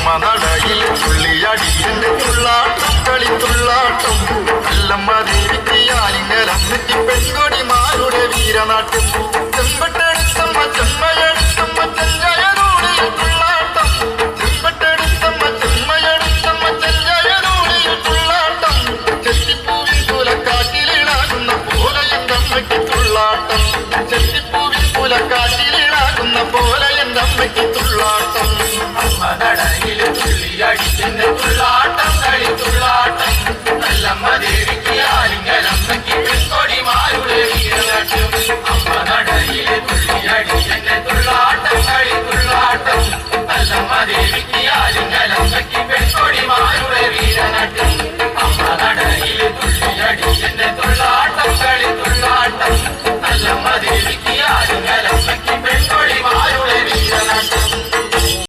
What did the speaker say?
നടയിൽ തുള്ളിയടി എന്റെ തുള്ളാട്ടം കളിത്തുള്ളാട്ടം എല്ലമ്മ ദേവിക്ക് ആലിംഗലന്നെത്തി പെൺകൊടിമാരുടെ വീരനാട്യം ചെമ്പട്ടെടുത്തമ്മ ചെമ്മയെടുത്തമ്മ ചെഞ്ചയനോട്